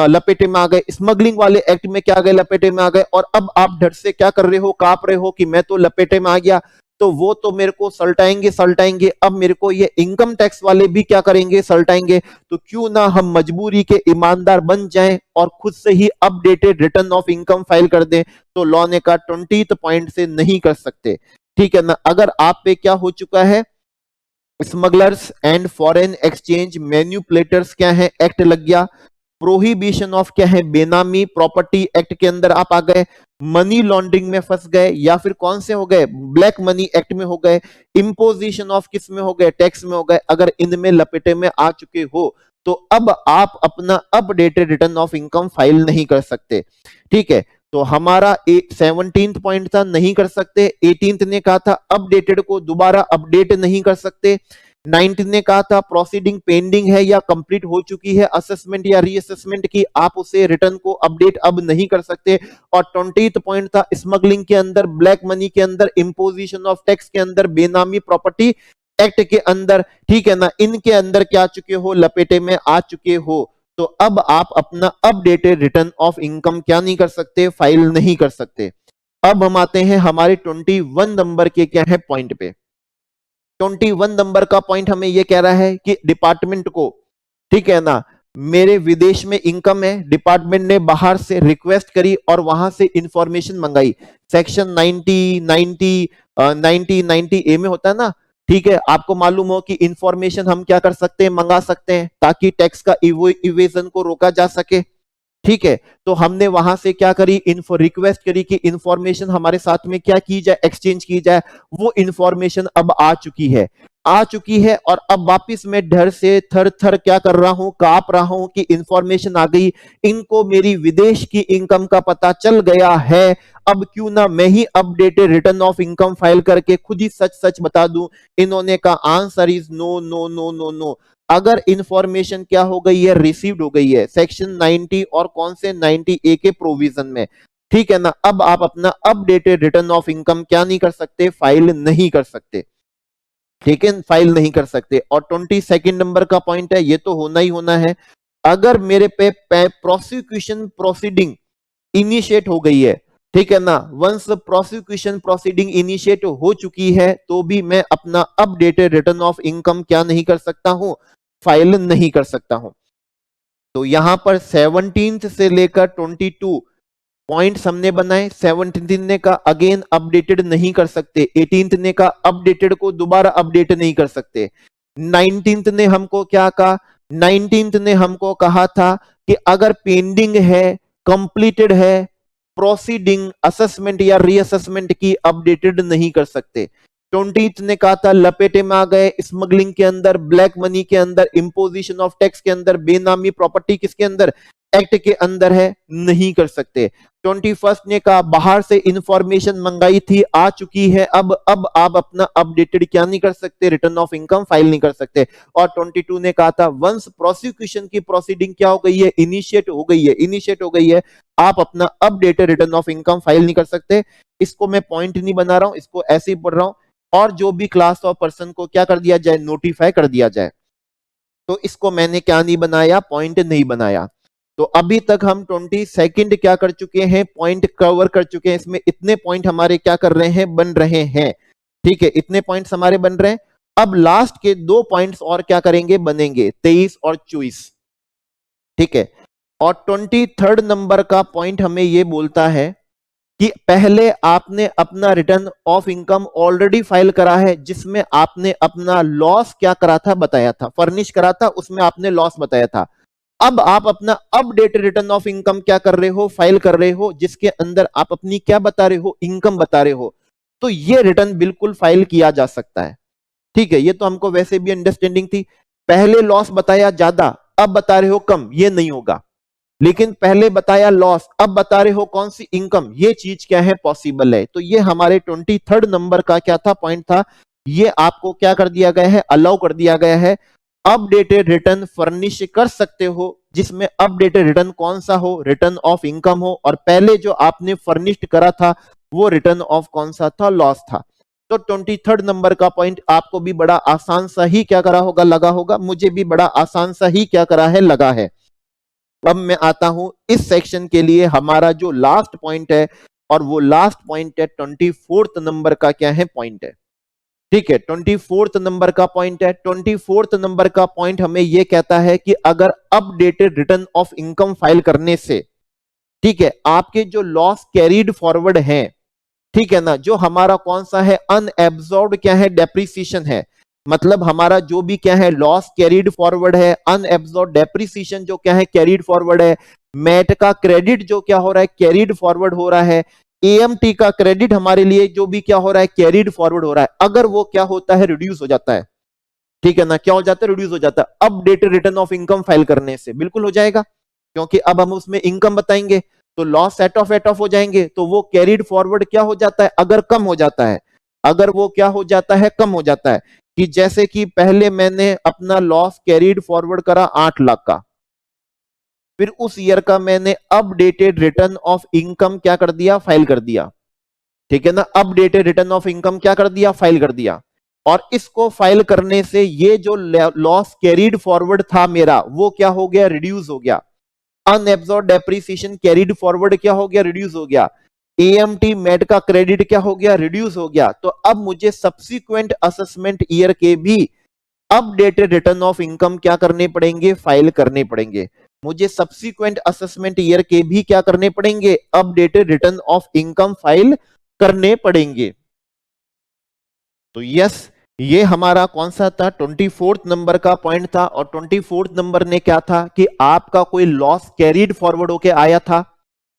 लपेटे में आ गए, स्मगलिंग वाले एक्ट में क्या गए, लपेटे में आ गए, और अब आप डर से क्या कर रहे हो, कांप रहे हो कि मैं तो लपेटे में आ गया, तो वो तो मेरे को सल्टाएंगे सल्टाएंगे, अब मेरे को ये इनकम टैक्स वाले भी क्या करेंगे, सल्टाएंगे। तो क्यों ना हम मजबूरी के ईमानदार बन जाएं और खुद से ही updated return of income file कर दें। तो लॉ ने कहा 20th पॉइंट से नहीं कर सकते, ठीक है ना। अगर आप पे क्या हो चुका है, स्मगलर्स एंड फॉरेन एक्सचेंज मैन्युपुलेटर्स क्या है एक्ट लग गया, प्रोहिबिशन ऑफ क्या है, बेनामी प्रॉपर्टी एक्ट के अंदर आप आ गए, मनी लॉन्ड्रिंग में फंस गए, या फिर कौन से हो गए, ब्लैक मनी एक्ट में हो गए, इंपोजिशन ऑफ किस में हो गए, टैक्स में हो गए। अगर इनमें लपेटे में आ चुके हो तो अब आप अपना updated return of income file नहीं कर सकते, ठीक है। तो हमारा 17th पॉइंट था नहीं कर सकते, 18th ने कहा था अपडेटेड को दोबारा अपडेट नहीं कर सकते, 19th ने कहा था प्रोसीडिंग पेंडिंग है या कंप्लीट हो चुकी है असेसमेंट या रीअसेसमेंट की, आप उसे रिटर्न को अपडेट अब नहीं कर सकते। और 20th पॉइंट था स्मगलिंग के अंदर, ब्लैक मनी के अंदर, इंपोजिशन ऑफ टैक्स के अंदर, बेनामी प्रॉपर्टी एक्ट के अंदर, ठीक है ना, इनके अंदर क्या आ चुके हो, लपेटे में आ चुके हो। तो अब आप अपना अपडेटेड रिटर्न ऑफ इनकम क्या नहीं कर सकते, फाइल नहीं कर सकते। अब हम आते हैं हमारे 21 नंबर के क्या है पॉइंट पे। 21 नंबर का पॉइंट हमें यह कह रहा है कि डिपार्टमेंट को, ठीक है ना, मेरे विदेश में इनकम है, डिपार्टमेंट ने बाहर से रिक्वेस्ट करी और वहां से इंफॉर्मेशन मंगाई, सेक्शन 90 ए में होता है ना, ठीक है। आपको मालूम हो कि इंफॉर्मेशन हम क्या कर सकते हैं, मंगा सकते हैं ताकि टैक्स का इवेजन को रोका जा सके, ठीक है। तो हमने वहां से क्या करी, रिक्वेस्ट करी कि इंफॉर्मेशन हमारे साथ में क्या की जाए, एक्सचेंज की जाए। वो इंफॉर्मेशन अब आ चुकी है, आ चुकी है, और अब वापिस मैं डर से थर थर क्या कर रहा हूं, कांप रहा हूं कि इंफॉर्मेशन आ गई, इनको मेरी विदेश की इनकम का पता चल गया है, अब क्यों ना मैं ही updated return of income file करके खुद ही सच सच बता दूं। इन्होंने कहा answer is no no no no no. अगर इंफॉर्मेशन क्या हो गई है, रिसीव्ड हो गई है सेक्शन 90 और कौन से 90 ए के प्रोविजन में, ठीक है ना, अब आप अपना अपडेटेड रिटर्न ऑफ इनकम क्या नहीं कर सकते, फाइल नहीं कर सकते, ठीक है, फाइल नहीं कर सकते। और 22 नंबर का पॉइंट है, ये तो होना ही होना है, अगर मेरे पे प्रोसिक्यूशन प्रोसीडिंग इनिशिएट हो गई है, ठीक है ना, वंस प्रोसिक्यूशन प्रोसीडिंग इनिशिएट हो चुकी है तो भी मैं अपना अपडेटेड रिटर्न ऑफ इनकम क्या नहीं कर सकता हूं, फाइल नहीं कर सकता हूं। तो यहां पर 17 से लेकर 22 पॉइंट्स हमने बनाए। 17 ने कहा अगेन अपडेटेड नहीं कर सकते, 18 ने कहा अपडेटेड को दोबारा अपडेट नहीं कर सकते, 19 ने हमको क्या कहा, 19 ने हमको कहा था कि अगर पेंडिंग है, कंप्लीटेड है, प्रोसीडिंग असेसमेंट या रीअसेसमेंट की, अपडेटेड नहीं कर सकते। 20 ने कहा था लपेटे में आ गए, स्मगलिंग के अंदर, ब्लैक मनी के अंदर, इंपोजिशन ऑफ टैक्स के अंदर, बेनामी प्रॉपर्टी किसके अंदर, एक्ट के अंदर है, नहीं कर सकते। 21 ने कहा बाहर से इंफॉर्मेशन मंगाई थी, आ चुकी है, अब आप अपना अपडेटेड क्या नहीं कर सकते, रिटर्न ऑफ इनकम फाइल नहीं कर सकते। और 22 ने कहा था वंस प्रोसिक्यूशन की प्रोसीडिंग क्या हो गई है, इनिशिएट हो गई है, इनिशिएट हो गई है, आप अपना updated return of income file नहीं कर सकते। इसको मैं पॉइंट नहीं बना रहा हूं, इसको ऐसे ही पढ़ रहा हूं, और जो भी क्लास ऑफ पर्सन को क्या कर दिया जाए, नोटिफाई कर दिया जाए। तो इसको मैंने क्या नहीं बनाया, पॉइंट नहीं बनाया। तो अभी तक हम 22 क्या कर चुके हैं, पॉइंट कवर कर चुके हैं। इसमें इतने पॉइंट हमारे क्या कर रहे हैं, बन रहे हैं, ठीक है, इतने पॉइंट्स हमारे बन रहे हैं। अब लास्ट के 2 पॉइंट्स और क्या करेंगे, बनेंगे 23 और 24, ठीक है। और 23 नंबर का पॉइंट हमें यह बोलता है कि पहले आपने अपना return of income already file करा है, जिसमें आपने अपना लॉस क्या करा था, बताया था, फर्निश करा था, उसमें आपने लॉस बताया था। अब आप अपना अपडेटेड रिटर्न ऑफ इनकम क्या कर रहे हो, फाइल कर रहे हो, जिसके अंदर आप अपनी क्या बता रहे हो, इनकम बता रहे हो। तो ये रिटर्न बिल्कुल फाइल किया जा सकता है, ठीक है। ये तो हमको वैसे भी अंडरस्टैंडिंग थी, पहले लॉस बताया ज्यादा, अब बता रहे हो कम, ये नहीं होगा। लेकिन पहले बताया लॉस, अब बता रहे हो कौन सी, इनकम, ये चीज क्या है, पॉसिबल है। तो ये हमारे 23 नंबर का क्या था, पॉइंट था, ये आपको क्या कर दिया गया है, अलाउ कर दिया गया है। अपडेटेड रिटर्न फर्निश कर सकते हो, जिसमें अपडेटेड रिटर्न कौन सा हो, रिटर्न ऑफ इनकम हो, और पहले जो आपने फर्निश्ड करा था वो रिटर्न ऑफ कौन सा था, लॉस था। तो 23 नंबर का पॉइंट आपको भी बड़ा आसान सा ही क्या करा होगा, लगा होगा, मुझे भी बड़ा आसान सा ही क्या करा है, लगा है। अब मैं आता हूं इस सेक्शन के लिए, हमारा जो लास्ट पॉइंट है, और वो लास्ट पॉइंट है 24 नंबर का क्या है, पॉइंट है, ठीक है। 24 नंबर का पॉइंट है। 24 नंबर का पॉइंट हमें यह कहता है कि अगर updated return of income file करने से, ठीक है, आपके जो लॉस कैरीड फॉरवर्ड हैं, ठीक है ना, जो हमारा कौन सा है, अनएब्सॉर्ब्ड क्या है, डेप्रिसिएशन है, मतलब हमारा जो भी क्या है, लॉस कैरीड फॉरवर्ड है, अनएब्सॉर्ब्ड डेप्रिसिएशन जो क्या है, कैरीड फॉरवर्ड है, मैट का क्रेडिट जो क्या हो रहा है, कैरीड फॉरवर्ड हो रहा है, एएमटी का क्रेडिट हमारे लिए जो भी क्या हो रहा है, कैरीड फॉरवर्ड हो रहा है, अगर वो क्या होता है, रिड्यूस हो जाता है, ठीक है ना, क्या हो जाता है, रिड्यूस हो जाता है updated return of income file करने से, बिल्कुल हो जाएगा, क्योंकि अब हम उसमें इनकम बताएंगे तो लॉस सेट ऑफ हो जाएंगे, तो वो कैरीड फॉरवर्ड क्या हो जाता है, अगर कम हो जाता है, अगर वो क्या हो जाता है, कम हो जाता है, कि जैसे कि पहले मैंने अपना लॉस कैरीड फॉरवर्ड करा 8 लाख का, फिर उस ईयर का मैंने अपडेटेड रिटर्न ऑफ इनकम क्या कर दिया, फाइल कर दिया, ठीक है ना, अपडेटेड रिटर्न ऑफ इनकम क्या कर दिया, फाइल कर दिया। और इसको फाइल करने से ये जो लॉस कैरीड फॉरवर्ड था मेरा, वो क्या हो गया, रिड्यूस हो गया, अनएब्सॉर्ब्ड डेप्रिसिएशन कैरीड फॉरवर्ड क्या हो गया, रिड्यूस हो गया, एएमटी मेट का क्रेडिट क्या हो गया, रिड्यूस हो गया। तो अब मुझे सब्सिक्वेंट असेसमेंट ईयर के भी अपडेटेड रिटर्न ऑफ इनकम क्या करने पड़ेंगे, फाइल करने पड़ेंगे। मुझे सब्सिक्वेंट असेसमेंट ईयर के भी क्या करने पड़ेंगे, updated return of income file करने पड़ेंगे। तो यस, ये हमारा कौन सा था, 24 नंबर का पॉइंट था। और 24 नंबर ने क्या था कि आपका कोई लॉस कैरीड फॉरवर्ड होके आया था,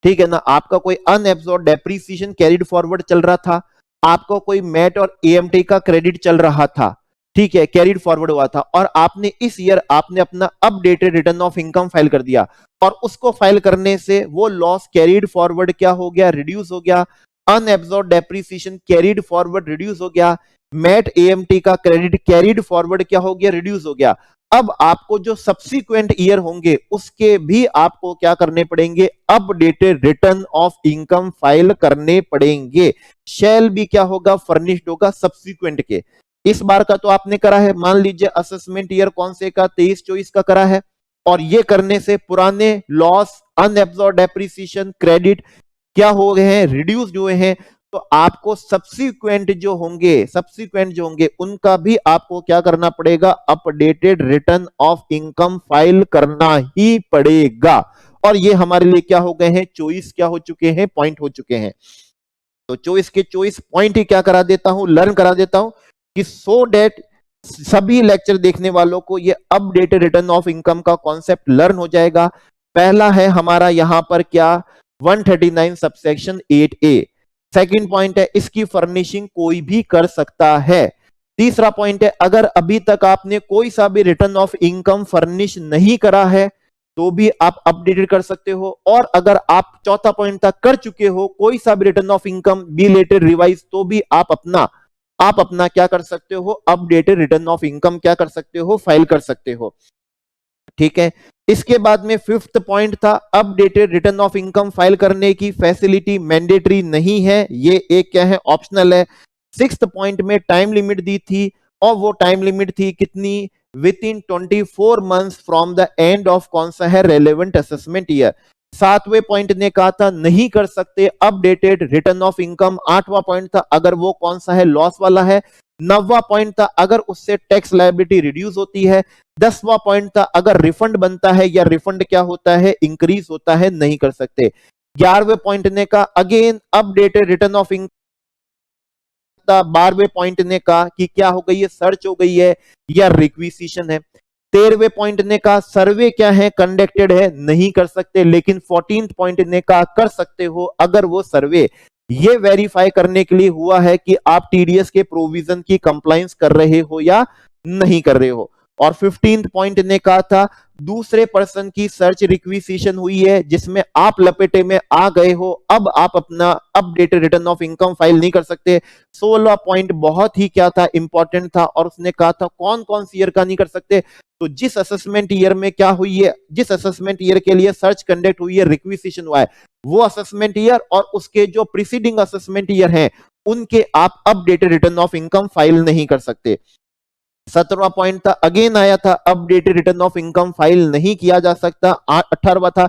ठीक है ना, आपका कोई अनएब्सॉर्ब्ड डेप्रिसिएशन कैरीड फॉरवर्ड चल रहा था, आपका कोई मैट और एएमटी का क्रेडिट चल रहा था, ठीक है, कैरीड फॉरवर्ड हुआ था, और आपने इस ईयर आपने अपना updated return of income file कर दिया, और उसको फाइल करने से वो लॉस कैरीड फॉरवर्ड क्या हो गया, रिड्यूस हो गया, unabsorbed depreciation carried forward reduce हो गया, मैट एएमटी का क्रेडिट कैरीड फॉरवर्ड क्या हो गया, रिड्यूस हो गया। अब आपको जो सब्सिक्वेंट ईयर होंगे उसके भी आपको क्या करने पड़ेंगे, updated return of income file करने पड़ेंगे। शैल भी क्या होगा, फर्निश्ड होगा सब्सिक्वेंट के। इस बार का तो आपने करा है, मान लीजिए असेसमेंट ईयर कौन से का, 23-24 का करा है, और ये करने से पुराने लॉस, अनएब्सॉर्ब्ड डेप्रिसिएशन, क्रेडिट क्या हो गए हैं, रिड्यूस हुए हैं। तो आपको सब्सिक्वेंट जो होंगे उनका भी आपको क्या करना पड़ेगा, updated return of income file करना ही पड़ेगा। और ये हमारे लिए क्या हो गए हैं, चॉइस क्या हो चुके हैं, पॉइंट हो चुके हैं। तो चॉइस के चॉइस पॉइंट ही क्या करा देता हूं, लर्न करा देता हूं, कि सो डेट सभी लेक्चर देखने वालों को ये अपडेटेड रिटर्न ऑफ इनकम का कॉन्सेप्ट लर्न हो जाएगा। पहला है हमारा यहां पर क्या, 139 सबसेक्शन 8A। सेकंड पॉइंट है, इसकी फर्निशिंग कोई भी कर सकता है। तीसरा पॉइंट है, अगर अभी तक आपने कोई सा भी रिटर्न ऑफ इनकम फर्निश नहीं करा है तो भी आप अपडेटेड कर सकते हो, और अगर आप चौथा पॉइंट तक कर चुके हो, कोई सा भी return of income belated revise, तो भी आप अपना क्या कर सकते हो, अपडेटेड रिटर्न ऑफ इनकम क्या कर सकते हो, फाइल कर सकते हो। ठीक है, इसके बाद में फिफ्थ पॉइंट था, updated return of income file करने की फैसिलिटी मैंडेटरी नहीं है, ये एक क्या है, ऑप्शनल है। सिक्स्थ पॉइंट में टाइम लिमिट दी थी, और वो टाइम लिमिट थी कितनी, with in 24 months from the end of कौन सा है, रेलेवेंट असेसमेंट ईयर। सातवें पॉइंट ने कहा था नहीं कर सकते अपडेटेड रिटर्न ऑफ इनकम। आठवां पॉइंट था अगर वो कौन सा है, लॉस वाला है। नौवां पॉइंट था अगर उससे टैक्स लायबिलिटी रिड्यूस होती है। 10वां पॉइंट था अगर रिफंड बनता है या रिफंड क्या होता है, इंक्रीज होता है, नहीं कर सकते। 11वें पॉइंट ने कहा again updated return of income. 12वें पॉइंट ने कहा कि क्या हो गई है, सर्च हो गई है या रिक्विजिशन है। 13वें पॉइंट ने कहा सर्वे क्या है, कंडक्टेड है, नहीं कर सकते। लेकिन 14th पॉइंट ने कहा कर सकते हो अगर वो सर्वे ये वेरीफाई करने के लिए हुआ है कि आप टीडीएस के प्रोविजन की कंप्लायंस कर रहे हो या नहीं कर रहे हो। और 15th पॉइंट ने कहा था दूसरे पर्सन की सर्च रिक्विजिशन हुई है जिसमें आप लपेटे में आ गए हो, अब आप अपना updated return of income file नहीं कर सकते। 16 पॉइंट बहुत ही क्या था, इंपॉर्टेंट था, और उसने कहा था कौन कौन सी ईयर का नहीं कर सकते। तो जिस असेसमेंट ईयर में क्या हुई है, जिस असेसमेंट ईयर के लिए सर्च कंडक्ट हुई है, रिक्विजिशन हुआ है, वो असेसमेंट ईयर और उसके जो प्रीसीडिंग असेसमेंट ईयर हैं उनके आप updated return of income file नहीं कर सकते। 17वां पॉइंट था अगेन आया था updated return of income file नहीं किया जा सकता। 18वां था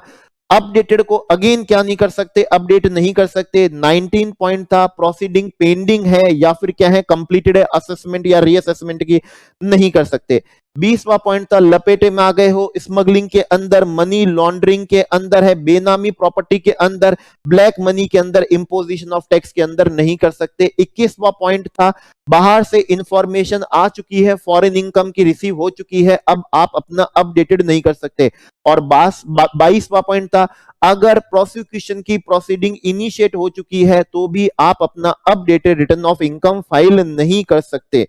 अपडेटेड को अगेन क्या नहीं कर सकते, अपडेट नहीं कर सकते। 19 पॉइंट था प्रोसीडिंग पेंडिंग है या फिर क्या है, कंप्लीटेड है असेसमेंट या रीअसेसमेंट की, नहीं कर सकते। 20वां पॉइंट था लपेटे में आ गए हो स्मगलिंग के अंदर, मनी लॉन्ड्रिंग के अंदर है, बेनामी प्रॉपर्टी के अंदर, ब्लैक मनी के अंदर, इंपोजिशन ऑफ टैक्स के अंदर, नहीं कर सकते। 21वां पॉइंट था बाहर से इंफॉर्मेशन आ चुकी है, फॉरेन इनकम की रिसीव हो चुकी है, अब आप अपना अपडेटेड नहीं कर सकते। और 22वां पॉइंट था अगर प्रोसिक्यूशन की प्रोसीडिंग इनिशिएट हो चुकी है तो भी आप अपना updated return of income file नहीं कर सकते।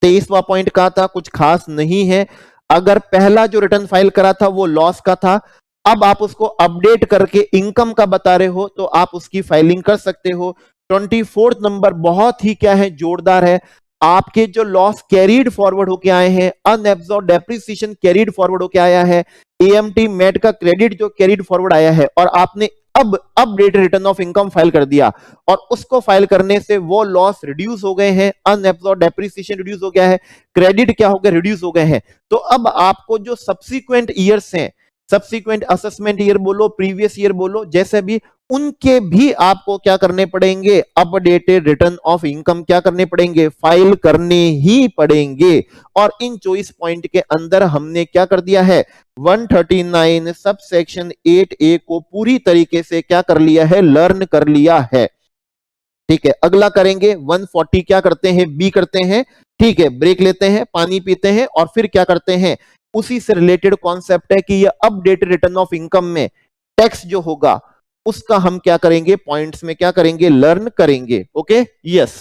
23वां पॉइंट कहा था कुछ खास नहीं है, अगर पहला जो रिटर्न फाइल करा था वो लॉस का था, अब आप उसको अपडेट करके इनकम का बता रहे हो तो आप उसकी फाइलिंग कर सकते हो। 24th नंबर बहुत ही क्या है, जोरदार है, आपके जो लॉस कैरीड फॉरवर्ड होके आए हैं, अनएब्सॉर्ब्ड डेप्रिसिएशन कैरीड फॉरवर्ड होके आया है, एएमटी मैट का क्रेडिट जो कैरीड फॉरवर्ड आया है, और आपने अब updated return of income file कर दिया, और उसको फाइल करने से वो लॉस रिड्यूस हो गए हैं, अनएब्सॉर्ब्ड डेप्रिसिएशन रिड्यूस हो गया है, क्रेडिट क्या हो गया, रिड्यूस हो गए हैं। तो अब आपको जो सब्सिक्वेंट ईयर्स हैं, सब्सिक्वेंट असेसमेंट ईयर बोलो, प्रीवियस ईयर बोलो, जैसे भी, उनके भी आपको क्या करने पड़ेंगे, अपडेटेड रिटर्न ऑफ इनकम क्या करने पड़ेंगे, फाइल करने ही पड़ेंगे। और इन चॉइस पॉइंट के अंदर हमने क्या कर दिया है, 139 सब सेक्शन 8A को पूरी तरीके से क्या कर लिया है, लर्न कर लिया है। ठीक है, अगला करेंगे 140 क्या करते हैं, बी करते हैं। ठीक है, ब्रेक लेते हैं, पानी पीते हैं, और फिर क्या करते हैं, उसी से रिलेटेड कॉन्सेप्ट है कि ये अपडेटेड रिटर्न ऑफ इनकम में टैक्स जो होगा उसका हम क्या करेंगे, पॉइंट्स में क्या करेंगे, लर्न करेंगे। Okay, yes.